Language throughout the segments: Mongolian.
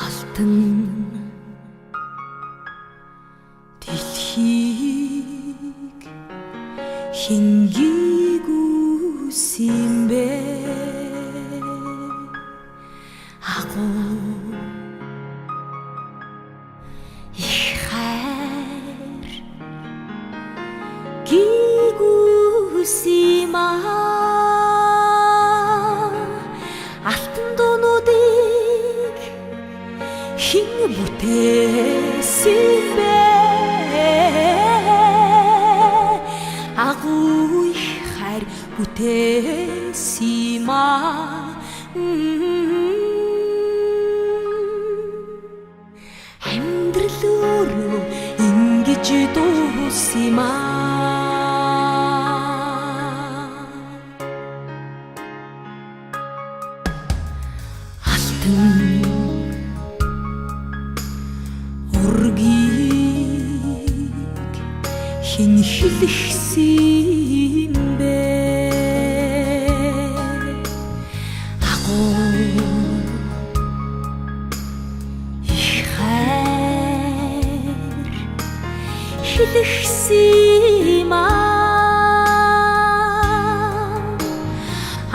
Алтан дэлхийг хингийгүйсэн бэ агуу их хайр гийгүйсэн алтан дуунуудыг хин бүтээсэн бэ агуу их хайр бүтээсэн амьдрал өөрөө ингэж дууссан алтан ургийг хэн хэлэхсэн бэ агуу их хайр хэлэхсэн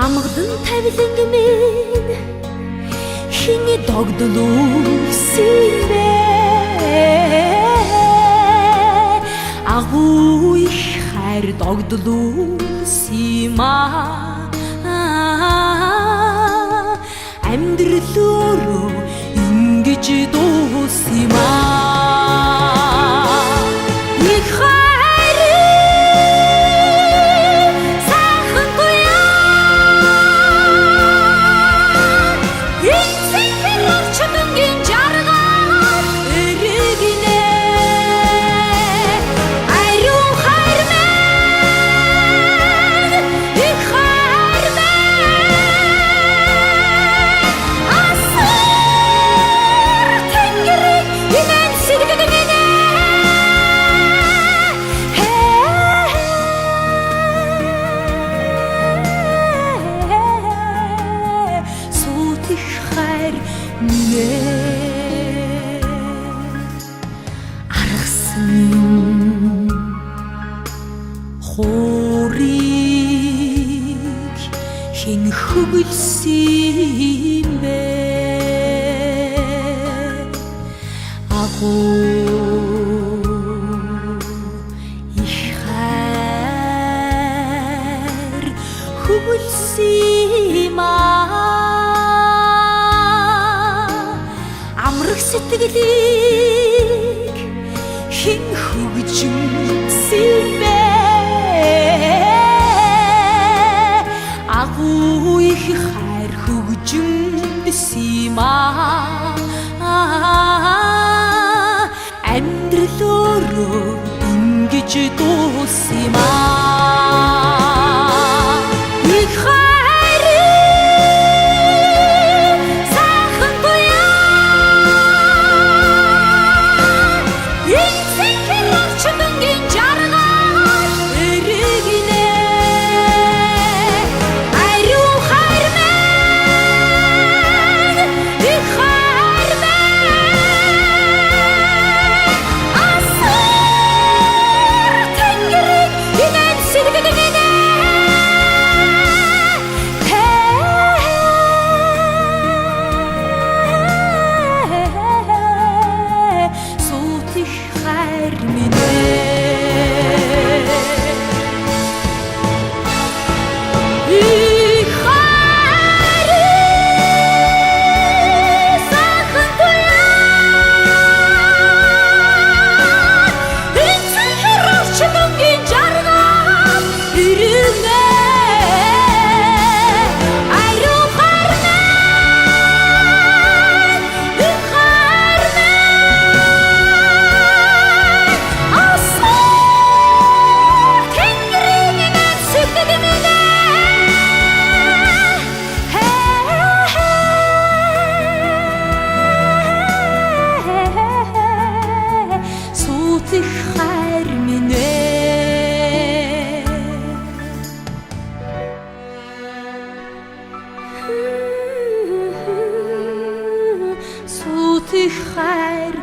амгалан тавиланг минь хин догдлуулсан бэ агуу их хайр догдлуулсан амьдрал өөрөө ингэж дууссан их хайрын сайхан туяа эцэг орчмонгийн жаргал эргэнэ ариун хайр минь их хайр минь асар тэнгэрийг инэн сэгдэгнэ сут их хайр минь аргасан хуурийг хэн хөглсөн бэ агуу их хайр хөглсөн амрах сэтгэлийг хэн хөгжимсөн бэ агуу их хайр хөгжимсөн амьдрал өөрөө ингэж дууссан их хайрын сайхан туяа эцэг орчмонгийн жаргал эргэнэ ариун хайр минь их хайр минь асар тэнгэрийг инэн Дихар